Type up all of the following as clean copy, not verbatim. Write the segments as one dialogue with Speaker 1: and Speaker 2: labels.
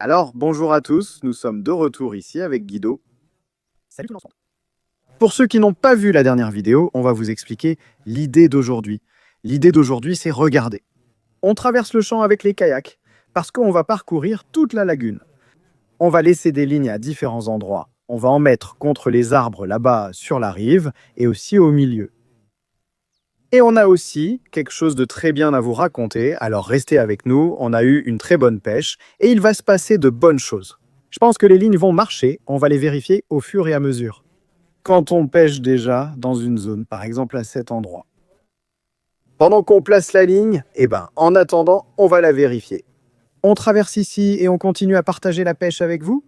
Speaker 1: Alors, bonjour à tous, nous sommes de retour ici avec Guido.
Speaker 2: Salut tout le monde.
Speaker 1: Pour ceux qui n'ont pas vu la dernière vidéo, on va vous expliquer l'idée d'aujourd'hui. L'idée d'aujourd'hui, c'est regarder. On traverse le champ avec les kayaks parce qu'on va parcourir toute la lagune. On va laisser des lignes à différents endroits. On va en mettre contre les arbres là-bas sur la rive et aussi au milieu. Et on a aussi quelque chose de très bien à vous raconter, alors restez avec nous, on a eu une très bonne pêche et il va se passer de bonnes choses. Je pense que les lignes vont marcher, on va les vérifier au fur et à mesure. Quand on pêche déjà dans une zone, par exemple à cet endroit. Pendant qu'on place la ligne, en attendant, on va la vérifier. On traverse ici et on continue à partager la pêche avec vous.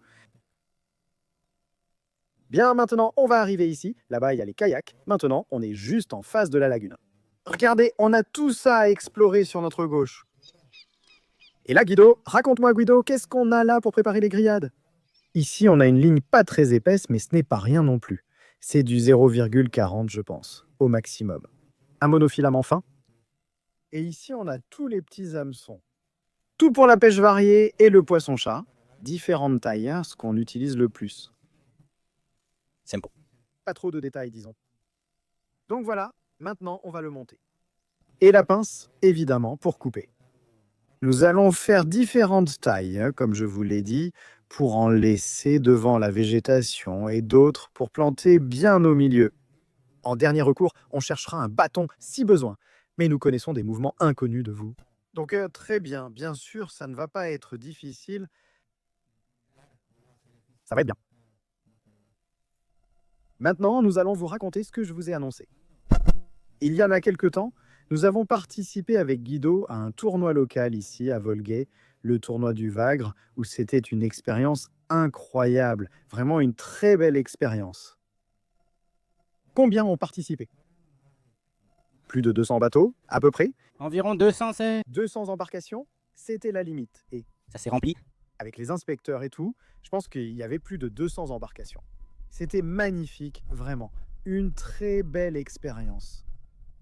Speaker 1: Bien, maintenant, on va arriver ici. Là-bas, il y a les kayaks. Maintenant, on est juste en face de la lagune. Regardez, on a tout ça à explorer sur notre gauche. Et là, Guido, raconte-moi, Guido, qu'est-ce qu'on a là pour préparer les grillades? Ici, on a une ligne pas très épaisse, mais ce n'est pas rien non plus. C'est du 0,40, je pense, au maximum. Un monofilament fin. Et ici, on a tous les petits hameçons. Tout pour la pêche variée et le poisson-chat. Différentes tailles, ce qu'on utilise le plus.
Speaker 2: Simple.
Speaker 1: Pas trop de détails, disons. Donc voilà, maintenant, on va le monter. Et la pince, évidemment, pour couper. Nous allons faire différentes tailles, comme je vous l'ai dit, pour en laisser devant la végétation et d'autres pour planter bien au milieu. En dernier recours, on cherchera un bâton si besoin, mais nous connaissons des mouvements inconnus de vous. Donc très bien, bien sûr, ça ne va pas être difficile. Ça va être bien. Maintenant, nous allons vous raconter ce que je vous ai annoncé. Il y en a quelque temps, nous avons participé avec Guido à un tournoi local ici à Volguet, le tournoi du Vagre, où c'était une expérience incroyable, vraiment une très belle expérience. Combien ont participé? Plus de 200 bateaux, à peu près.
Speaker 2: Environ 200, c'est...
Speaker 1: 200 embarcations, c'était la limite. Et
Speaker 2: Ça s'est rempli.
Speaker 1: avec les inspecteurs et tout, je pense qu'il y avait plus de 200 embarcations. C'était magnifique, vraiment. Une très belle expérience.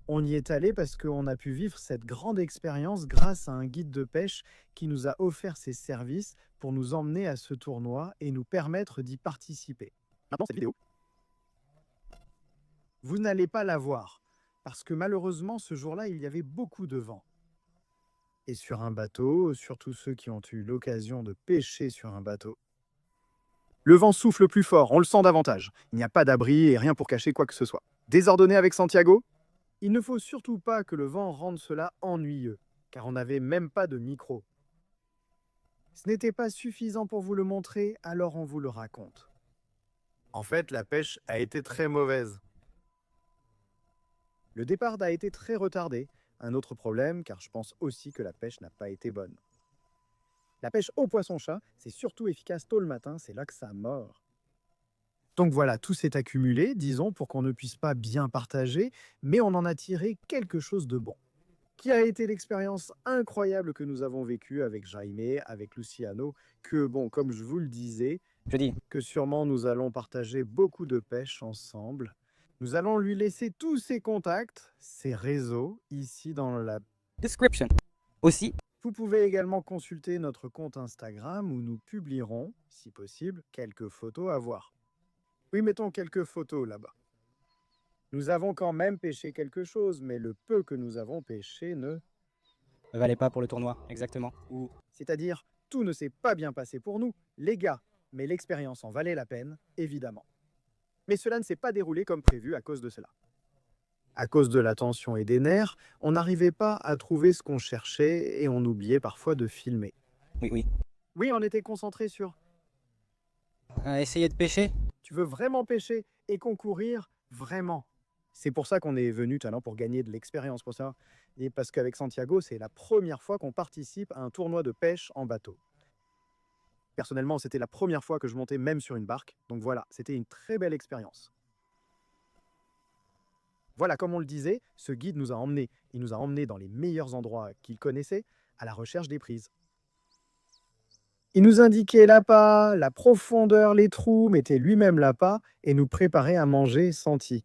Speaker 1: On y est allé parce qu'on a pu vivre cette grande expérience grâce à un guide de pêche qui nous a offert ses services pour nous emmener à ce tournoi et nous permettre d'y participer. Maintenant, cette vidéo, vous n'allez pas la voir parce que malheureusement, ce jour-là, il y avait beaucoup de vent. Et sur un bateau, surtout ceux qui ont eu l'occasion de pêcher sur un bateau, le vent souffle plus fort, on le sent davantage. Il n'y a pas d'abri et rien pour cacher quoi que ce soit. Désordonné avec Santiago? Il ne faut surtout pas que le vent rende cela ennuyeux, car on n'avait même pas de micro. Ce n'était pas suffisant pour vous le montrer, alors on vous le raconte. En fait, la pêche a été très mauvaise. Le départ a été très retardé. Un autre problème, car je pense aussi que la pêche n'a pas été bonne. La pêche au poisson-chat, c'est surtout efficace tôt le matin, c'est là que ça mord. Donc voilà, tout s'est accumulé, disons, pour qu'on ne puisse pas bien partager, mais on en a tiré quelque chose de bon. Qui a été l'expérience incroyable que nous avons vécue avec Jaime, avec Luciano, que, bon, comme je vous le disais,
Speaker 2: Je dis.
Speaker 1: que sûrement nous allons partager beaucoup de pêche ensemble. Nous allons lui laisser tous ses contacts, ses réseaux, ici dans la...
Speaker 2: Description. Aussi.
Speaker 1: Vous pouvez également consulter notre compte Instagram où nous publierons, si possible, quelques photos à voir. Oui, mettons quelques photos là-bas. Nous avons quand même pêché quelque chose, mais le peu que nous avons pêché ne...
Speaker 2: Ne valait pas pour le tournoi, exactement. Ou...
Speaker 1: C'est-à-dire, tout ne s'est pas bien passé pour nous, les gars, mais l'expérience en valait la peine, évidemment. Mais cela ne s'est pas déroulé comme prévu à cause de cela. À cause de la tension et des nerfs, on n'arrivait pas à trouver ce qu'on cherchait et on oubliait parfois de filmer.
Speaker 2: Oui.
Speaker 1: Oui, on était concentré sur...
Speaker 2: Essayer de pêcher.
Speaker 1: Tu veux vraiment pêcher et concourir? Vraiment. C'est pour ça qu'on est venu tout à l'heure, pour gagner de l'expérience pour ça. Et parce qu'avec Santiago, c'est la première fois qu'on participe à un tournoi de pêche en bateau. Personnellement, c'était la première fois que je montais même sur une barque. Donc voilà, c'était une très belle expérience. Voilà, comme on le disait, ce guide nous a emmenés. Il nous a emmenés dans les meilleurs endroits qu'il connaissait, à la recherche des prises. Il nous indiquait l'appât, la profondeur, les trous, mettait lui-même l'appât et nous préparait à manger senti.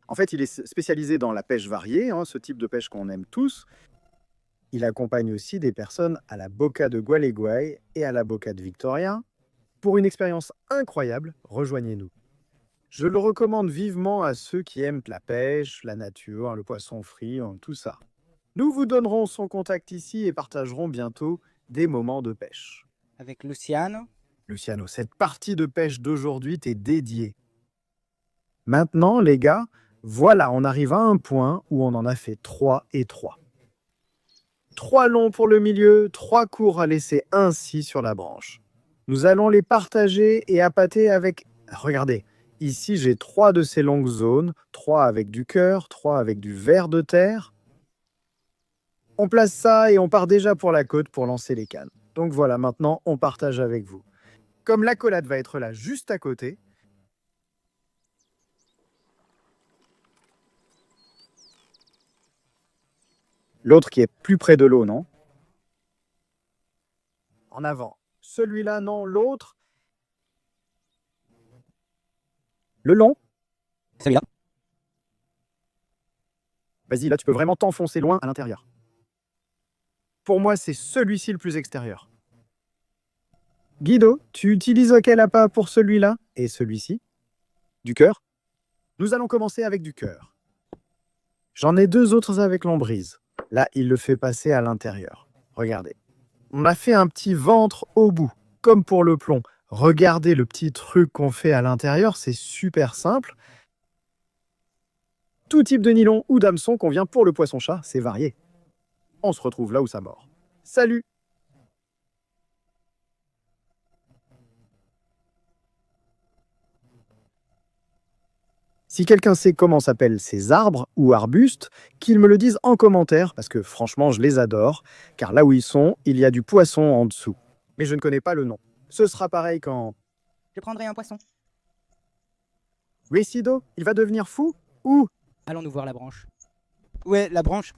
Speaker 1: En fait, il est spécialisé dans la pêche variée, ce type de pêche qu'on aime tous. Il accompagne aussi des personnes à la Boca de Gualeguay et à la Boca de Victoria. Pour une expérience incroyable, rejoignez-nous. Je le recommande vivement à ceux qui aiment la pêche, la nature, le poisson frit, tout ça. Nous vous donnerons son contact ici et partagerons bientôt des moments de pêche.
Speaker 2: Avec Luciano.
Speaker 1: Luciano, cette partie de pêche d'aujourd'hui t'est dédiée. Maintenant, les gars, voilà, on arrive à un point où on en a fait 3 et 3. 3 longs pour le milieu, 3 courts à laisser ainsi sur la branche. Nous allons les partager et appâter avec... Regardez, ici j'ai 3 de ces longues zones, 3 avec du cœur, 3 avec du ver de terre. On place ça et on part déjà pour la côte pour lancer les cannes. Donc voilà, maintenant on partage avec vous. Comme l'accolade va être là juste à côté, l'autre qui est plus près de l'eau, non? En avant. Celui-là, non. L'autre. Le long.
Speaker 2: Celui-là.
Speaker 1: Vas-y, là, tu peux vraiment t'enfoncer loin à l'intérieur. Pour moi, c'est celui-ci le plus extérieur. Guido, tu utilises quel appât pour celui-là et celui-ci? Du cœur? Nous allons commencer avec du cœur. J'en ai 2 autres avec l'embrise. Là, il le fait passer à l'intérieur. Regardez. On a fait un petit ventre au bout, comme pour le plomb. Regardez le petit truc qu'on fait à l'intérieur, c'est super simple. Tout type de nylon ou d'hameçon qu'on vient pour le poisson-chat, c'est varié. On se retrouve là où ça mord. Salut! Si quelqu'un sait comment s'appellent ces arbres ou arbustes, qu'il me le dise en commentaire, parce que franchement, je les adore, car là où ils sont, il y a du poisson en dessous. Mais je ne connais pas le nom. Ce sera pareil quand...
Speaker 2: Je prendrai un poisson.
Speaker 1: Resido, il va devenir fou? Ou...
Speaker 2: Allons-nous voir la branche. Où est la branche?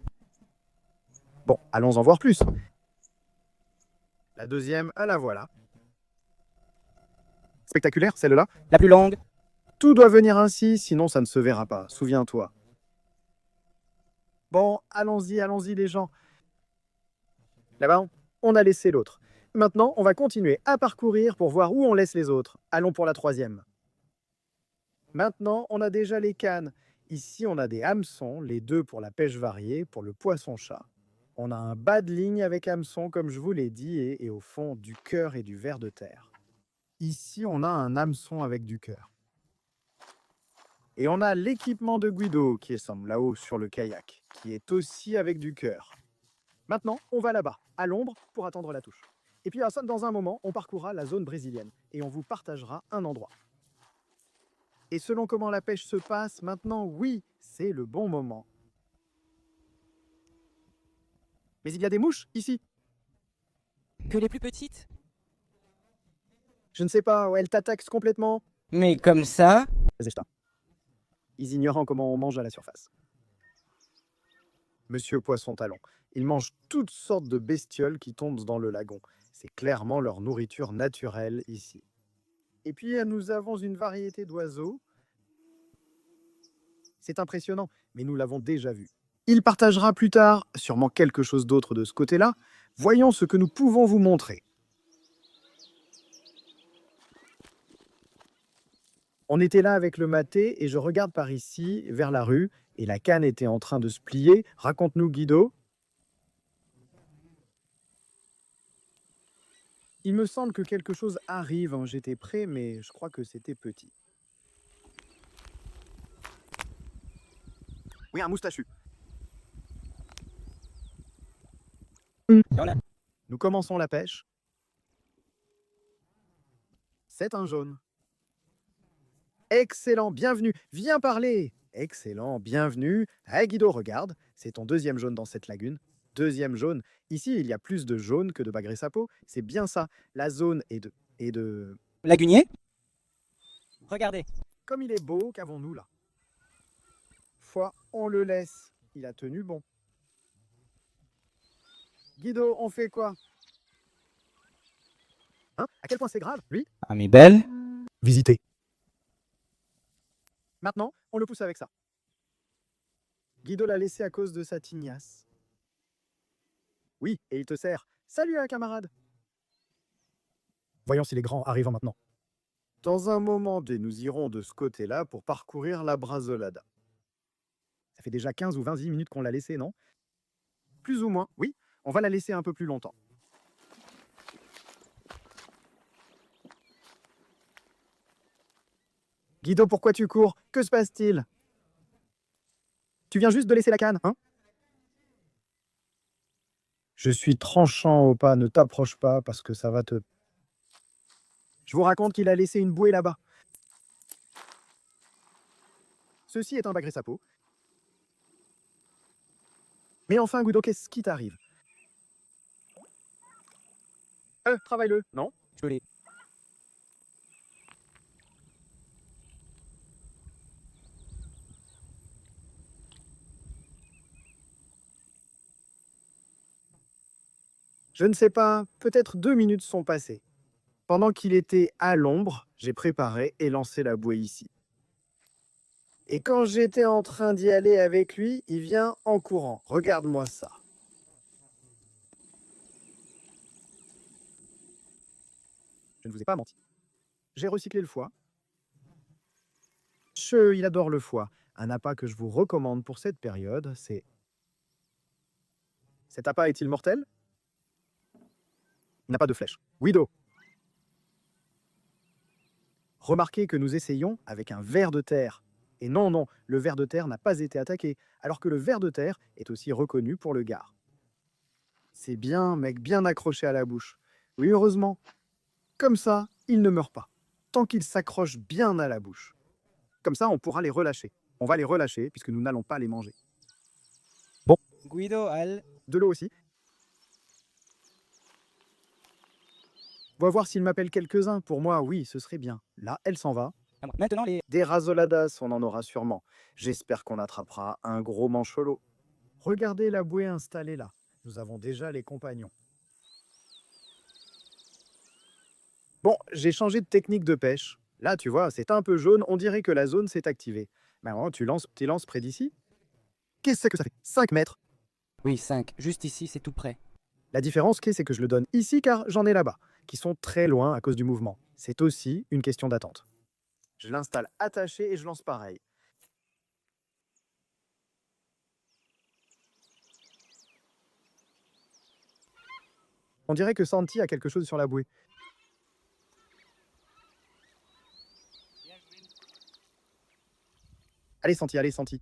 Speaker 1: Bon, allons en voir plus. La deuxième, la voilà. Spectaculaire, celle-là.
Speaker 2: La plus longue.
Speaker 1: Tout doit venir ainsi, sinon ça ne se verra pas, souviens-toi. Bon, allons-y les gens. Là-bas, on a laissé l'autre. Maintenant, on va continuer à parcourir pour voir où on laisse les autres. Allons pour la troisième. Maintenant, on a déjà les cannes. Ici, on a des hameçons, les 2 pour la pêche variée, pour le poisson-chat. On a un bas de ligne avec hameçon, comme je vous l'ai dit, et au fond, du cœur et du ver de terre. Ici, on a un hameçon avec du cœur. Et on a l'équipement de Guido qui est là-haut sur le kayak, qui est aussi avec du cœur. Maintenant, on va là-bas, à l'ombre, pour attendre la touche. Et puis, dans un moment, on parcourra la zone brésilienne et on vous partagera un endroit. Et selon comment la pêche se passe, maintenant, oui, c'est le bon moment. Mais il y a des mouches ici.
Speaker 2: Que les plus petites?
Speaker 1: Je ne sais pas, elles t'attaquent complètement.
Speaker 2: Mais comme ça?
Speaker 1: Ils ignorent comment on mange à la surface. Monsieur Poisson Talon, ils mangent toutes sortes de bestioles qui tombent dans le lagon. C'est clairement leur nourriture naturelle ici. Et puis, nous avons une variété d'oiseaux. C'est impressionnant, mais nous l'avons déjà vu. Il partagera plus tard sûrement quelque chose d'autre de ce côté-là. Voyons ce que nous pouvons vous montrer. On était là avec le maté et je regarde par ici, vers la rue, et la canne était en train de se plier. Raconte-nous, Guido. Il me semble que quelque chose arrive. J'étais prêt, mais je crois que c'était petit. Oui, un moustachu.
Speaker 2: Voilà.
Speaker 1: Nous commençons la pêche. C'est un jaune. Excellent, bienvenue. Viens parler. Excellent, bienvenue. Ah, Guido, regarde, c'est ton deuxième jaune dans cette lagune. Deuxième jaune. Ici, il y a plus de jaune que de bagressapo. C'est bien ça. La zone est de...
Speaker 2: Lagunier? Regardez.
Speaker 1: Comme il est beau, qu'avons-nous là? Foi, on le laisse. Il a tenu bon. Guido, on fait quoi? Hein? À quel point c'est grave, lui?
Speaker 2: Ami belle.
Speaker 1: Visiter. Maintenant, on le pousse avec ça. Guido l'a laissé à cause de sa tignasse. Oui, et il te sert. Salut, camarade. Voyons si les grands arrivent maintenant. Dans un moment, nous irons de ce côté-là pour parcourir la Brasolada. Ça fait déjà 15 ou 20 minutes qu'on l'a laissée, non? Plus ou moins, oui. On va la laisser un peu plus longtemps. Guido, pourquoi tu cours? Que se passe-t-il? Tu viens juste de laisser la canne, hein? Je suis tranchant au pas, ne t'approche pas parce que ça va te... Je vous raconte qu'il a laissé une bouée là-bas. Ceci est un bagré-sapo. Mais enfin, Guido, qu'est-ce qui t'arrive? Travaille-le, non?
Speaker 2: Je l'ai.
Speaker 1: Je ne sais pas, peut-être 2 minutes sont passées. Pendant qu'il était à l'ombre, j'ai préparé et lancé la bouée ici. Et quand j'étais en train d'y aller avec lui, il vient en courant. Regarde-moi ça. Je ne vous ai pas menti. J'ai recyclé le foie. Il adore le foie. Un appât que je vous recommande pour cette période, c'est... Cet appât est-il mortel? Il n'a pas de flèche. Guido. Remarquez que nous essayons avec un ver de terre. Et non, non, le ver de terre n'a pas été attaqué, alors que le ver de terre est aussi reconnu pour le gard. C'est bien, mec, bien accroché à la bouche. Oui, heureusement. Comme ça, il ne meurt pas, tant qu'il s'accroche bien à la bouche. Comme ça, on pourra les relâcher. On va les relâcher, puisque nous n'allons pas les manger. Bon.
Speaker 2: Guido, Al.
Speaker 1: De l'eau aussi. On va voir s'il m'appelle quelques-uns. Pour moi, oui, ce serait bien. Là, elle s'en va.
Speaker 2: Maintenant, les...
Speaker 1: Des rasoladas, on en aura sûrement. J'espère qu'on attrapera un gros mancholo. Regardez la bouée installée là. Nous avons déjà les compagnons. Bon, j'ai changé de technique de pêche. Là, tu vois, c'est un peu jaune. On dirait que la zone s'est activée. Maintenant, tu lances près d'ici. Qu'est-ce que ça fait? 5 mètres.
Speaker 2: Oui, 5. Juste ici, c'est tout près.
Speaker 1: La différence, c'est que je le donne ici car j'en ai là-bas, qui sont très loin à cause du mouvement. C'est aussi une question d'attente. Je l'installe attaché et je lance pareil. On dirait que Santi a quelque chose sur la bouée. Allez Santi, allez Santi.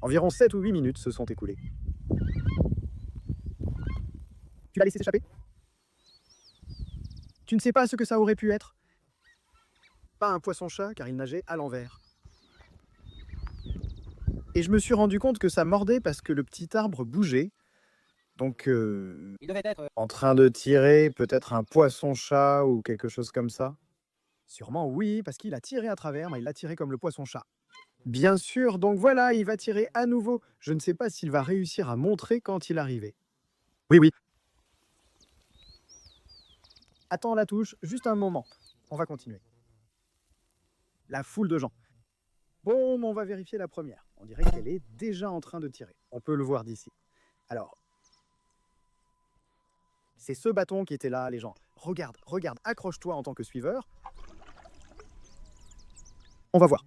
Speaker 1: Environ 7 ou 8 minutes se sont écoulées. Tu l'as laissé s'échapper? Tu ne sais pas ce que ça aurait pu être? Pas un poisson-chat, car il nageait à l'envers. Et je me suis rendu compte que ça mordait parce que le petit arbre bougeait. Donc,
Speaker 2: Il devait être...
Speaker 1: en train de tirer peut-être un poisson-chat ou quelque chose comme ça. Sûrement oui, parce qu'il a tiré à travers, mais il l'a tiré comme le poisson-chat. Bien sûr, donc voilà, il va tirer à nouveau. Je ne sais pas s'il va réussir à montrer quand il arrivait. Oui, oui. Attends la touche, juste un moment. On va continuer. La foule de gens. Bon, on va vérifier la première. On dirait qu'elle est déjà en train de tirer. On peut le voir d'ici. Alors, c'est ce bâton qui était là, les gens. Regarde, regarde, accroche-toi en tant que suiveur. On va voir.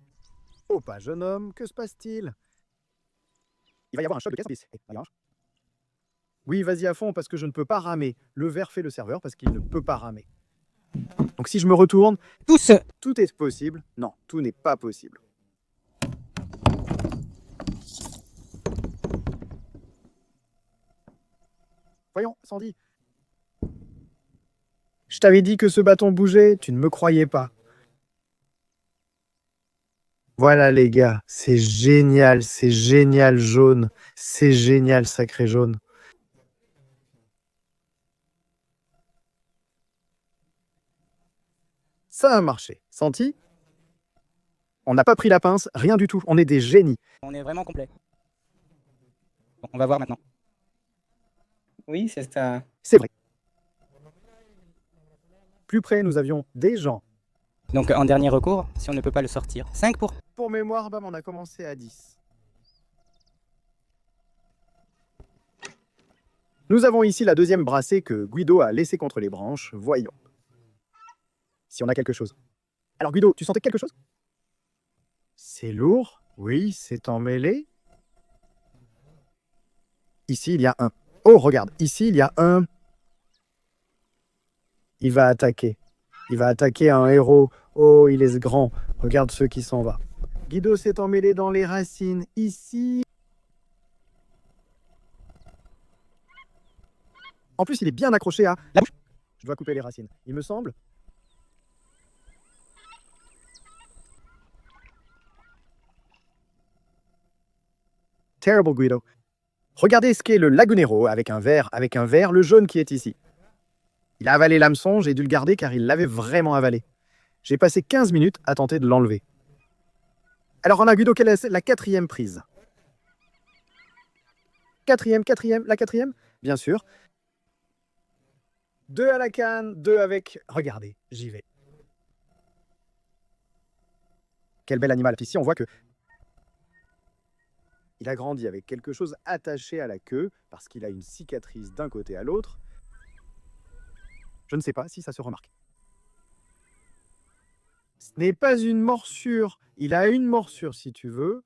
Speaker 1: Oh, pas jeune homme, que se passe-t-il? Il va y avoir un choc de caisse. Oui, vas-y à fond parce que je ne peux pas ramer. Le ver fait le serveur parce qu'il ne peut pas ramer. Donc si je me retourne,
Speaker 2: Tous.
Speaker 1: tout est possible. Non, tout n'est pas possible. Voyons, Sandy. Je t'avais dit que ce bâton bougeait, tu ne me croyais pas. Voilà les gars, c'est génial jaune. C'est génial sacré jaune. Ça a marché. Senti? On n'a pas pris la pince, rien du tout. On est des génies.
Speaker 2: On est vraiment complet. Bon, on va voir maintenant.
Speaker 3: Oui, c'est ça.
Speaker 1: C'est vrai. Plus près, nous avions des gens.
Speaker 2: Donc, en dernier recours, si on ne peut pas le sortir. 5 pour...
Speaker 1: Pour mémoire, bam, on a commencé à 10. Nous avons ici la deuxième brassée que Guido a laissée contre les branches. Voyons. Si on a quelque chose. Alors Guido, tu sentais quelque chose? C'est lourd. Oui, c'est emmêlé. Ici, il y a un. Oh, regarde. Ici, il y a un. Il va attaquer. Il va attaquer un héros. Oh, il est grand. Regarde ce qui s'en va. Guido s'est emmêlé dans les racines. Ici. En plus, il est bien accroché à la bouche. Je dois couper les racines. Il me semble. Terrible Guido. Regardez ce qu'est le lagunero avec un verre, le jaune qui est ici. Il a avalé l'hameçon, j'ai dû le garder car il l'avait vraiment avalé. J'ai passé 15 minutes à tenter de l'enlever. Alors on a Guido, quelle est la quatrième prise? La quatrième, bien sûr. 2 à la canne, 2 avec... Regardez, j'y vais. Quel bel animal. Ici, on voit que il a grandi avec quelque chose attaché à la queue parce qu'il a une cicatrice d'un côté à l'autre. Je ne sais pas si ça se remarque. Ce n'est pas une morsure. Il a une morsure si tu veux,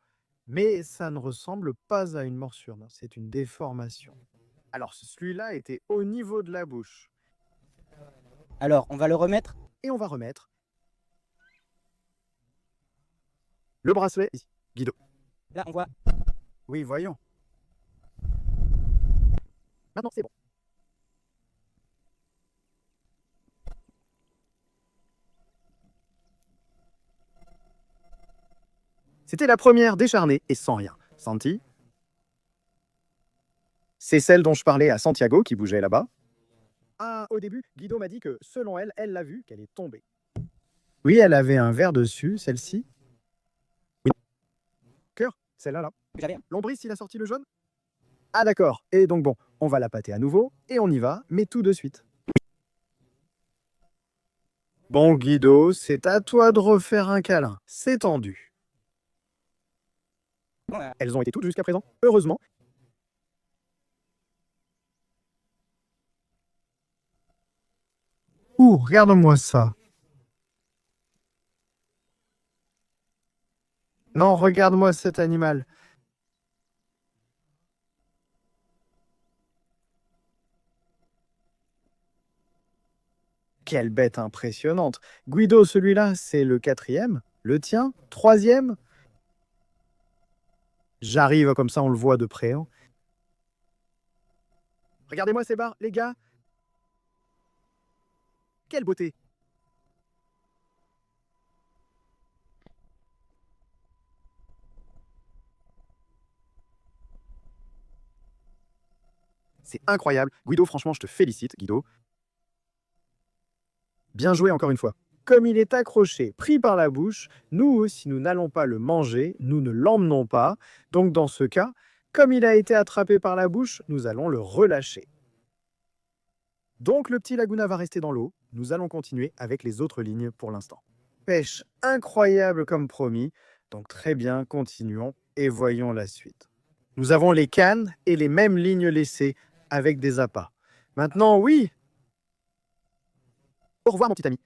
Speaker 1: mais ça ne ressemble pas à une morsure. Non, c'est une déformation. Alors, celui-là était au niveau de la bouche.
Speaker 2: Alors, on va le remettre.
Speaker 1: Et on va remettre le bracelet ici. Guido.
Speaker 2: Là, on voit.
Speaker 1: Oui, voyons. Maintenant, c'est bon. C'était la première décharnée et sans rien. Santi? C'est celle dont je parlais à Santiago qui bougeait là-bas. Ah, au début, Guido m'a dit que, selon elle, elle l'a vu, qu'elle est tombée. Oui, elle avait un verre dessus, celle-ci. Oui. Cœur, celle-là, là.
Speaker 2: J'avais.
Speaker 1: Lombris, il a sorti le jaune? Ah d'accord. Et donc bon, on va la pâter à nouveau, et on y va, mais tout de suite. Bon Guido, c'est à toi de refaire un câlin. C'est tendu.
Speaker 2: Voilà.
Speaker 1: Elles ont été toutes jusqu'à présent, heureusement. Ouh, regarde-moi ça. Non, regarde-moi cet animal. Quelle bête impressionnante. Guido, celui-là, c'est le quatrième. Le tien, troisième. J'arrive comme ça, on le voit de près. Hein. Regardez-moi ces barres, les gars. Quelle beauté. C'est incroyable. Guido, franchement, je te félicite, Guido. Bien joué encore une fois. Comme il est accroché, pris par la bouche, nous, si nous n'allons pas le manger, nous ne l'emmenons pas. Donc dans ce cas, comme il a été attrapé par la bouche, nous allons le relâcher. Donc le petit Laguna va rester dans l'eau. Nous allons continuer avec les autres lignes pour l'instant. Pêche incroyable comme promis. Donc très bien, continuons et voyons la suite. Nous avons les cannes et les mêmes lignes laissées avec des appâts. Maintenant, oui. Au revoir mon petit ami.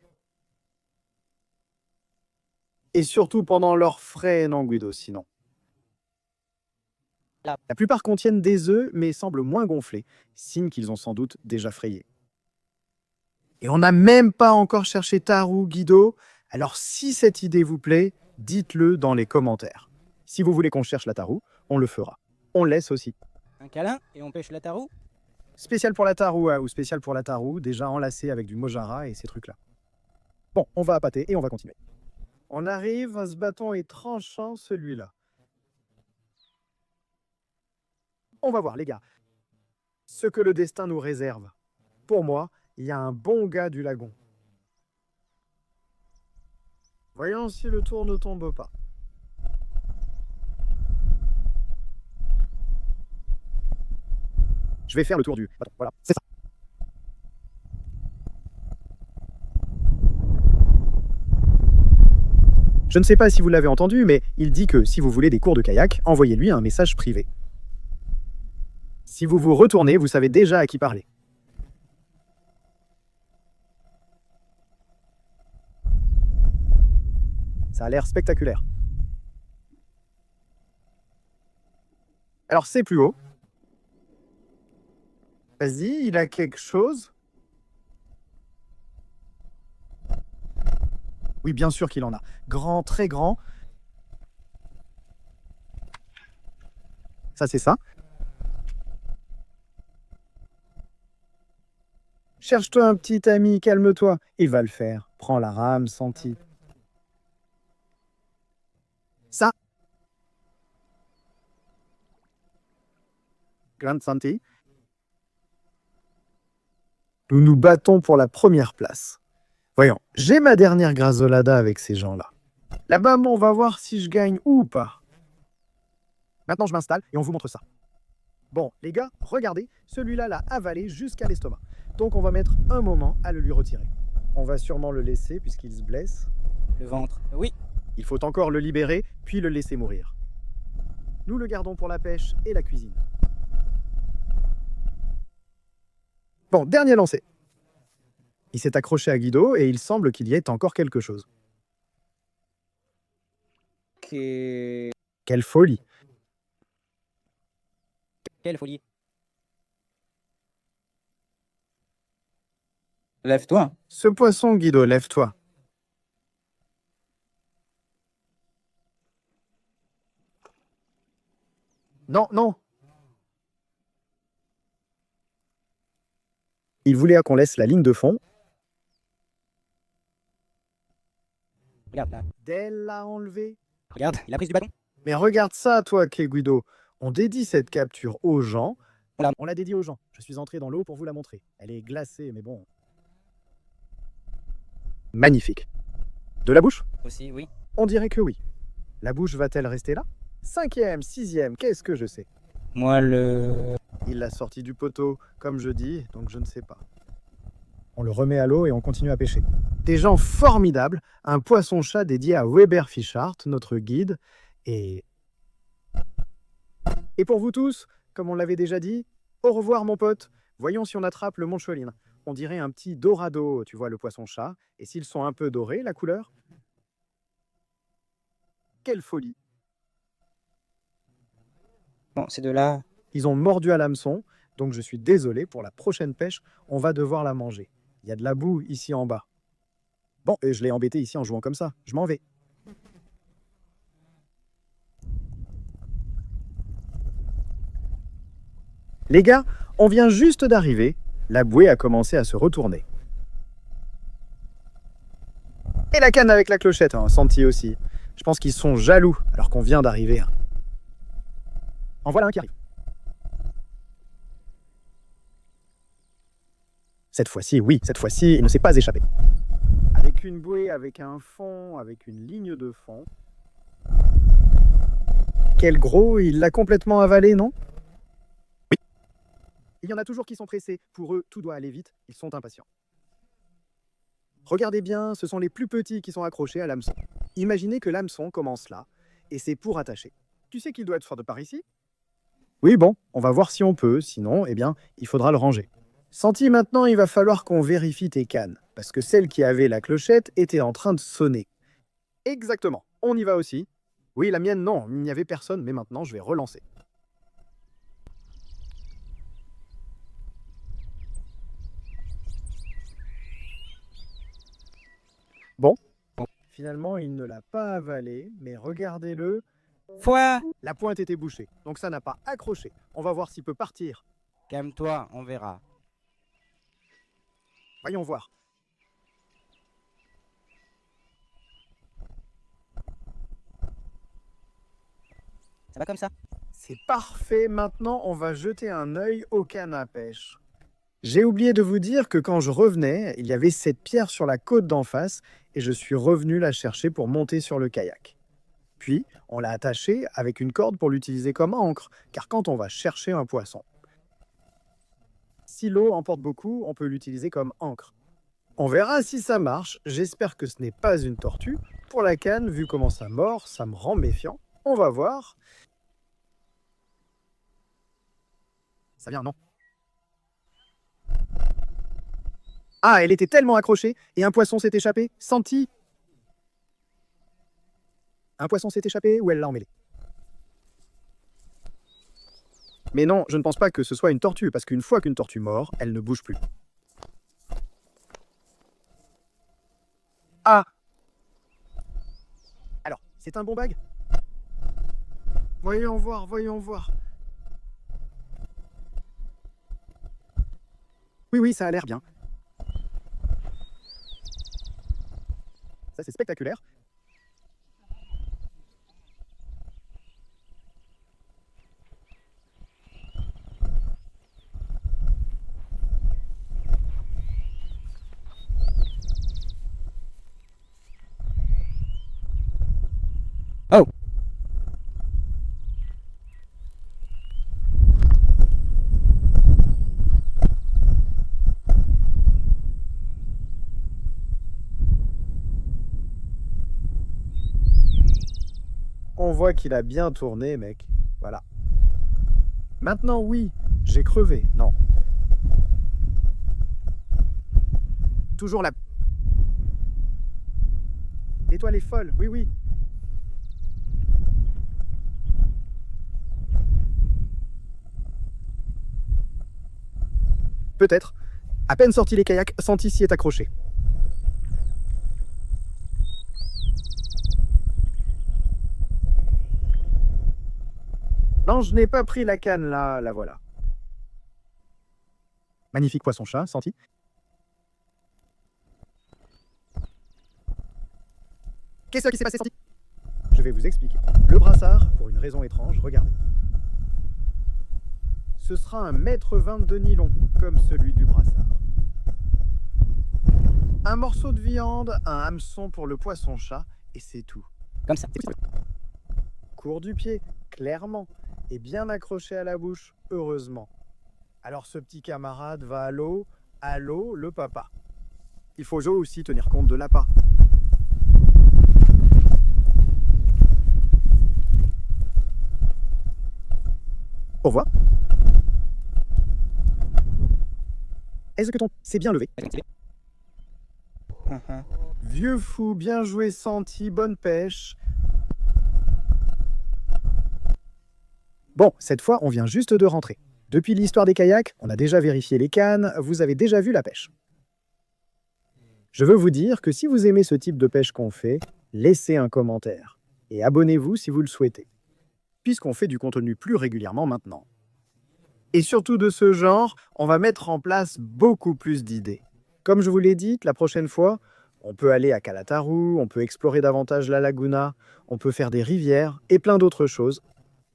Speaker 1: Et surtout pendant leur frais, non Guido, sinon. La plupart contiennent des œufs, mais semblent moins gonflés, signe qu'ils ont sans doute déjà frayé. Et on n'a même pas encore cherché Tarou, Guido. Alors si cette idée vous plaît, dites-le dans les commentaires. Si vous voulez qu'on cherche la Tarou, on le fera. On laisse aussi.
Speaker 2: Un câlin et on pêche la tarou.
Speaker 1: Spécial pour la Tarou, ou spécial pour la Tarou, déjà enlacé avec du mojara et ces trucs-là. Bon, on va appâter et on va continuer. On arrive à ce bâton est tranchant, celui-là. On va voir, les gars, ce que le destin nous réserve. Pour moi, il y a un bon gars du lagon. Voyons si le tour ne tombe pas. Je vais faire le tour du bâton. Voilà, c'est ça. Je ne sais pas si vous l'avez entendu, mais il dit que si vous voulez des cours de kayak, envoyez-lui un message privé. Si vous vous retournez, vous savez déjà à qui parler. Ça a l'air spectaculaire. Alors c'est plus haut. Vas-y, il a quelque chose. Oui, bien sûr qu'il en a. Grand, très grand. Ça, c'est ça. Cherche-toi un petit ami, calme-toi. Il va le faire. Prends la rame, Santi. Ça. Grand Santi. Nous nous battons pour la première place. Voyons, j'ai ma dernière grasolada avec ces gens-là. Là-bas, on va voir si je gagne ou pas. Maintenant, je m'installe et on vous montre ça. Bon, les gars, regardez, celui-là l'a avalé jusqu'à l'estomac. Donc, on va mettre un moment à le lui retirer. On va sûrement le laisser puisqu'il se blesse.
Speaker 2: Le ventre. Oui.
Speaker 1: Il faut encore le libérer, puis le laisser mourir. Nous le gardons pour la pêche et la cuisine. Bon, dernier lancer. Il s'est accroché à Guido et il semble qu'il y ait encore quelque chose.
Speaker 2: Quelle
Speaker 1: Quelle folie!
Speaker 2: folie.
Speaker 3: Lève-toi.
Speaker 1: Ce poisson, Guido, lève-toi. Non, non. Il voulait qu'on laisse la ligne de fond.
Speaker 2: Regarde, là.
Speaker 1: D'elle l'a enlevé.
Speaker 2: Regarde, il a pris du bâton.
Speaker 1: Mais regarde ça, toi, Guido. On dédie cette capture aux gens.
Speaker 2: Voilà.
Speaker 1: On l'a dédiée aux gens. Je suis entré dans l'eau pour vous la montrer. Elle est glacée, mais bon. Magnifique. De la bouche?
Speaker 2: Aussi, oui.
Speaker 1: On dirait que oui. La bouche va-t-elle rester là? 5e, 6e, qu'est-ce que je sais?
Speaker 2: Moi, le...
Speaker 1: Il l'a sorti du poteau, comme je dis, donc je ne sais pas. On le remet à l'eau et on continue à pêcher. Des gens formidables, un poisson-chat dédié à Weber Fischart, notre guide, et pour vous tous, comme on l'avait déjà dit, au revoir mon pote. Voyons si on attrape le Montcholine. On dirait un petit dorado, tu vois le poisson-chat, et s'ils sont un peu dorés, la couleur? Quelle folie!
Speaker 2: Bon, ces deux-là...
Speaker 1: Ils ont mordu à l'hameçon, donc je suis désolé, pour la prochaine pêche, on va devoir la manger. Il y a de la boue ici en bas. Bon, et je l'ai embêté ici en jouant comme ça. Je m'en vais. Les gars, on vient juste d'arriver. La bouée a commencé à se retourner. Et la canne avec la clochette, hein, Santi aussi. Je pense qu'ils sont jaloux alors qu'on vient d'arriver. En voilà un qui arrive. Cette fois-ci, oui, cette fois-ci, il ne s'est pas échappé. Avec une bouée, avec un fond, avec une ligne de fond. Quel gros, il l'a complètement avalé, non? Oui. Il y en a toujours qui sont pressés. Pour eux, tout doit aller vite, ils sont impatients. Regardez bien, ce sont les plus petits qui sont accrochés à l'hameçon. Imaginez que l'hameçon commence là, et c'est pour attacher. Tu sais qu'il doit être fort de par ici? Oui, bon, on va voir si on peut, sinon, eh bien, il faudra le ranger. Santi, maintenant, il va falloir qu'on vérifie tes cannes, parce que celle qui avait la clochette était en train de sonner. Exactement, on y va aussi. Oui, la mienne, non, il n'y avait personne, mais maintenant, je vais relancer. Bon, finalement, il ne l'a pas avalé, mais regardez-le.
Speaker 2: Foi!
Speaker 1: La pointe était bouchée, donc ça n'a pas accroché. On va voir s'il peut partir.
Speaker 2: Calme-toi, on verra.
Speaker 1: Voyons voir.
Speaker 2: Ça va comme ça?
Speaker 1: C'est parfait, maintenant on va jeter un œil aux cannes à pêche. J'ai oublié de vous dire que quand je revenais, il y avait cette pierre sur la côte d'en face et je suis revenu la chercher pour monter sur le kayak. Puis, on l'a attachée avec une corde pour l'utiliser comme ancre, car quand on va chercher un poisson, si l'eau emporte beaucoup, on peut l'utiliser comme ancre. On verra si ça marche, j'espère que ce n'est pas une tortue. Pour la canne, vu comment ça mord, ça me rend méfiant. On va voir. Ça vient, non? Ah, elle était tellement accrochée et un poisson s'est échappé. Santi? Un poisson s'est échappé ou elle l'a emmêlé? Mais non, je ne pense pas que ce soit une tortue, parce qu'une fois qu'une tortue mord, elle ne bouge plus. Ah! Alors, c'est un bon bag? Voyons voir, voyons voir. Oui, oui, ça a l'air bien. Ça, c'est spectaculaire.
Speaker 2: Oh!
Speaker 1: On voit qu'il a bien tourné, mec. Voilà. Maintenant, oui, j'ai crevé. Non. Toujours la... L'étoile est folle, oui, oui. Peut-être. À peine sorti les kayaks, Santi s'y est accroché. Non, je n'ai pas pris la canne, là, la voilà. Magnifique poisson-chat, Santi. Qu'est-ce qui s'est passé, Santi? Je vais vous expliquer. Le brassard, pour une raison étrange, regardez. Ce sera un 1,20 m de nylon, comme celui du brassard. Un morceau de viande, un hameçon pour le poisson-chat, et c'est tout.
Speaker 2: Comme ça.
Speaker 1: Court du pied, clairement, et bien accroché à la bouche, heureusement. Alors ce petit camarade va à l'eau, le papa. Il faut aussi tenir compte de l'appât. Au revoir. Est-ce que ton s'est bien levé? Vieux fou, bien joué, Santi, bonne pêche. Bon, cette fois, on vient juste de rentrer. Depuis l'histoire des kayaks, on a déjà vérifié les cannes, vous avez déjà vu la pêche. Je veux vous dire que si vous aimez ce type de pêche qu'on fait, laissez un commentaire et abonnez-vous si vous le souhaitez, puisqu'on fait du contenu plus régulièrement maintenant. Et surtout de ce genre, on va mettre en place beaucoup plus d'idées. Comme je vous l'ai dit, la prochaine fois, on peut aller à Calataru, on peut explorer davantage la laguna, on peut faire des rivières et plein d'autres choses.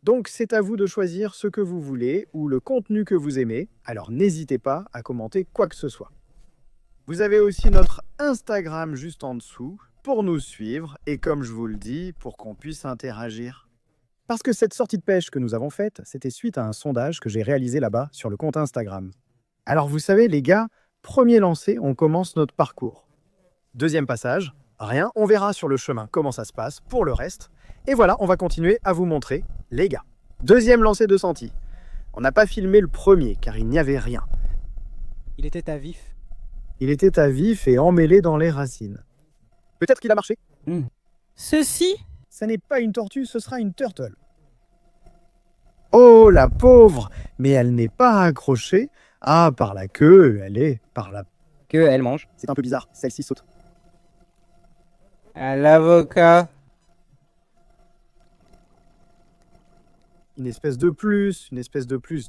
Speaker 1: Donc c'est à vous de choisir ce que vous voulez ou le contenu que vous aimez, alors n'hésitez pas à commenter quoi que ce soit. Vous avez aussi notre Instagram juste en dessous pour nous suivre et comme je vous le dis, pour qu'on puisse interagir. Parce que cette sortie de pêche que nous avons faite, c'était suite à un sondage que j'ai réalisé là-bas sur le compte Instagram. Alors vous savez les gars, premier lancé, on commence notre parcours. Deuxième passage, rien, on verra sur le chemin comment ça se passe pour le reste. Et voilà, on va continuer à vous montrer les gars. Deuxième lancé de Santi. On n'a pas filmé le premier car il n'y avait rien.
Speaker 2: Il était à vif.
Speaker 1: Il était à vif et emmêlé dans les racines. Peut-être qu'il a marché.
Speaker 4: Ceci
Speaker 1: Ça n'est pas une tortue, ce sera une turtle. Oh la pauvre! Mais elle n'est pas accrochée. Ah, par la queue, elle est par la...
Speaker 2: Que elle mange.
Speaker 1: C'est un peu bizarre, celle-ci saute.
Speaker 3: À l'avocat.
Speaker 1: Une espèce de plus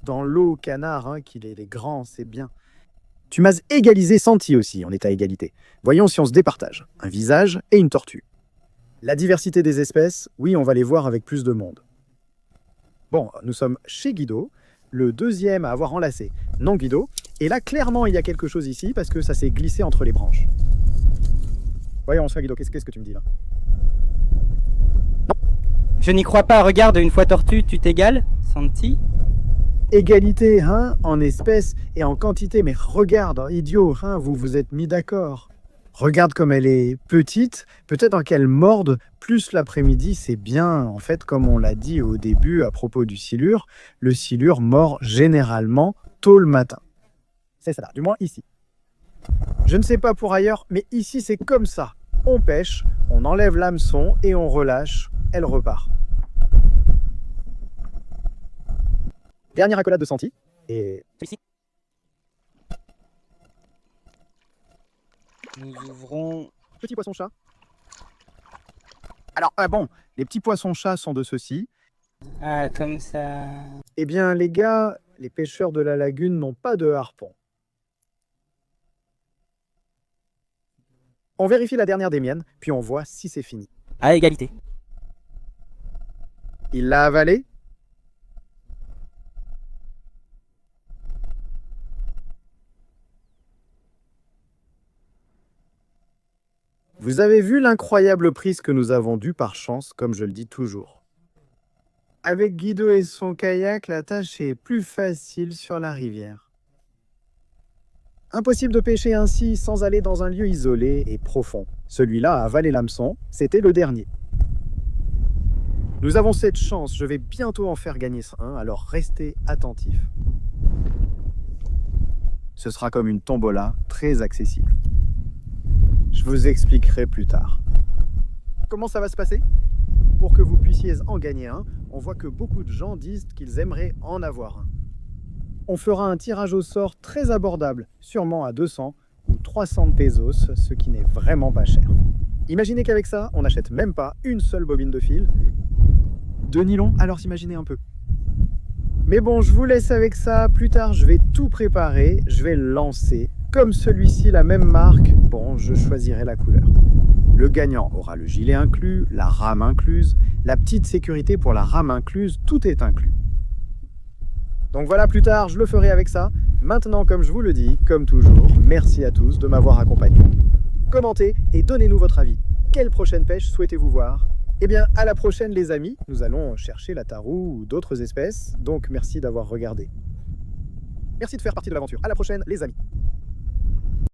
Speaker 1: dans l'eau, canard, hein, qu'il est grand, c'est bien. Tu m'as égalisé Santi aussi, on est à égalité. Voyons si on se départage. Un visage et une tortue. La diversité des espèces, oui, on va les voir avec plus de monde. Bon, nous sommes chez Guido, le deuxième à avoir enlacé. Non Guido. Et là, clairement, il y a quelque chose ici parce que ça s'est glissé entre les branches. Voyons ça, Guido, qu'est-ce que tu me dis là?
Speaker 2: Je n'y crois pas, regarde, une fois tortue, tu t'égales, Santi?
Speaker 1: Égalité, hein, en espèces et en quantité. Mais regarde, idiot, hein, vous vous êtes mis d'accord. Regarde comme elle est petite, peut-être qu'elle morde, plus l'après-midi, c'est bien, en fait, comme on l'a dit au début à propos du silure, le silure mord généralement tôt le matin. C'est ça, du moins ici. Je ne sais pas pour ailleurs, mais ici c'est comme ça. On pêche, on enlève l'hameçon et on relâche, elle repart. Dernière accolade de Santi, et
Speaker 2: Celui-ci. Nous ouvrons.
Speaker 1: petit poisson-chat. Alors, bon, les petits poissons-chats sont de ceux-ci.
Speaker 3: Ah, comme ça.
Speaker 1: Eh bien, les gars, les pêcheurs de la lagune n'ont pas de harpon. On vérifie la dernière des miennes, puis on voit si c'est fini.
Speaker 2: À égalité.
Speaker 1: Il l'a avalé? Vous avez vu l'incroyable prise que nous avons due par chance, comme je le dis toujours. Avec Guido et son kayak, la tâche est plus facile sur la rivière. Impossible de pêcher ainsi sans aller dans un lieu isolé et profond. Celui-là a avalé l'hameçon, c'était le dernier. Nous avons cette chance, je vais bientôt en faire gagner un, alors restez attentifs. Ce sera comme une tombola, très accessible. Je vous expliquerai plus tard. Comment ça va se passer? Pour que vous puissiez en gagner un, on voit que beaucoup de gens disent qu'ils aimeraient en avoir un. On fera un tirage au sort très abordable, sûrement à 200 ou 300 pesos, ce qui n'est vraiment pas cher. Imaginez qu'avec ça, on n'achète même pas une seule bobine de fil. De nylon, alors imaginez un peu. Mais bon, je vous laisse avec ça. Plus tard, je vais tout préparer, je vais le lancer. Comme celui-ci, la même marque, bon, je choisirai la couleur. Le gagnant aura le gilet inclus, la rame incluse, la petite sécurité pour la rame incluse, tout est inclus. Donc voilà, plus tard, je le ferai avec ça. Maintenant, comme je vous le dis, comme toujours, merci à tous de m'avoir accompagné. Commentez et donnez-nous votre avis. Quelle prochaine pêche souhaitez-vous voir? Eh bien, à la prochaine les amis, nous allons chercher la tarou ou d'autres espèces, donc merci d'avoir regardé. Merci de faire partie de l'aventure. À la prochaine les amis.